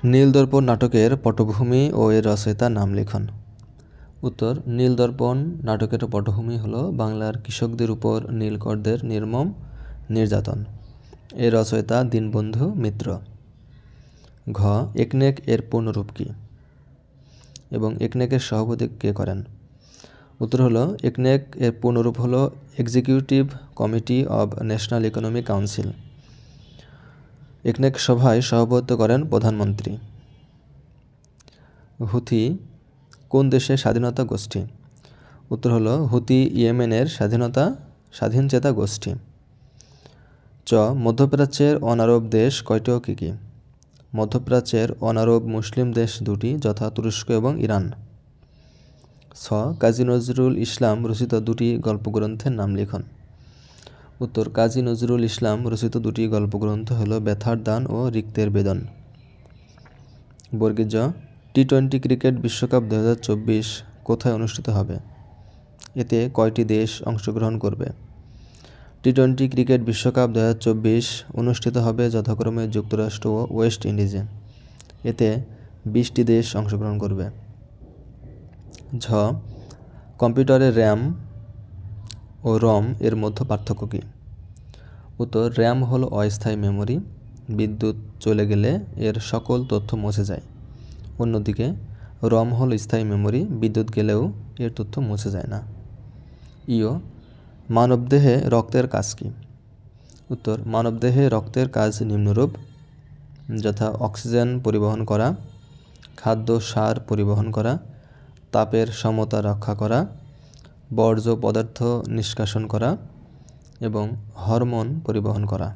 নীলদর্পণ নাটকের পটভূমি ও এর রচয়িতার নাম লিখুন। উত্তর, নীলদর্পণ নাটকের পটভূমি হল বাংলার কৃষকদের উপর নীলকরদের নির্মম নির্যাতন। এর রচয়িতা দীনবন্ধু মিত্র। ঘ, একনেক এর পূর্ণরূপ কী এবং একনেকের সভাপতি কে করেন? উত্তর হলো, একনেক এর পূর্ণরূপ হলো executive committee of national economic council. একনেক সভায় সভাপতিত্ব করেন প্রধানমন্ত্রী। হুথি কোন দেশের স্বাধীনতা গোষ্ঠী? উত্তর হলো, হুথি ইয়েমেনের স্বাধীনচেতা গোষ্ঠী। চ, মধ্যপ্রাচ্যের অনারব দেশ কয়টি ও কী কী? মধ্যপ্রাচ্যের অনারব মুসলিম দেশ দুটি, যথা তুরস্ক এবং ইরান। ছ, কাজী নজরুল ইসলাম রচিত দুটি গল্পগ্রন্থের নাম লিখুন। উত্তর, কাজী নজরুল ইসলাম রচিত দুটি গল্পগ্রন্থ হল ব্যথার দান ও রিক্তের বেদন। বর্গীয় জ, টি-20 ক্রিকেট বিশ্বকাপ 2024 কোথায় অনুষ্ঠিত হবে? এতে কয়টি দেশ অংশগ্রহণ করবে? টি-20 ক্রিকেট বিশ্বকাপ 2024 অনুষ্ঠিত হবে যথাক্রমে যুক্তরাষ্ট্র ও ওয়েস্ট ইন্ডিজে। এতে 20টি দেশ অংশগ্রহণ করবে। ঝ, কম্পিউটারের র্যাম ও রম এর মধ্যে পার্থক্য কী? উত্তর, র্যাম হলো অস্থায়ী মেমোরি, বিদ্যুৎ চলে গেলে এর সকল তথ্য মুছে যায়। অন্যদিকে রম হলো স্থায়ী মেমোরি, বিদ্যুৎ গেলেও এর তথ্য মুছে যায় না। ইও, মানবদেহে রক্তের কাজ কী? উত্তর, মানবদেহে রক্তের কাজ নিম্নরূপ, যথা অক্সিজেন পরিবহন করা, খাদ্য সার পরিবহন করা, তাপের সমতা রক্ষা করা, বর্জ্য পদার্থ নিষ্কাশন করা এবং হরমোন পরিবহন করা।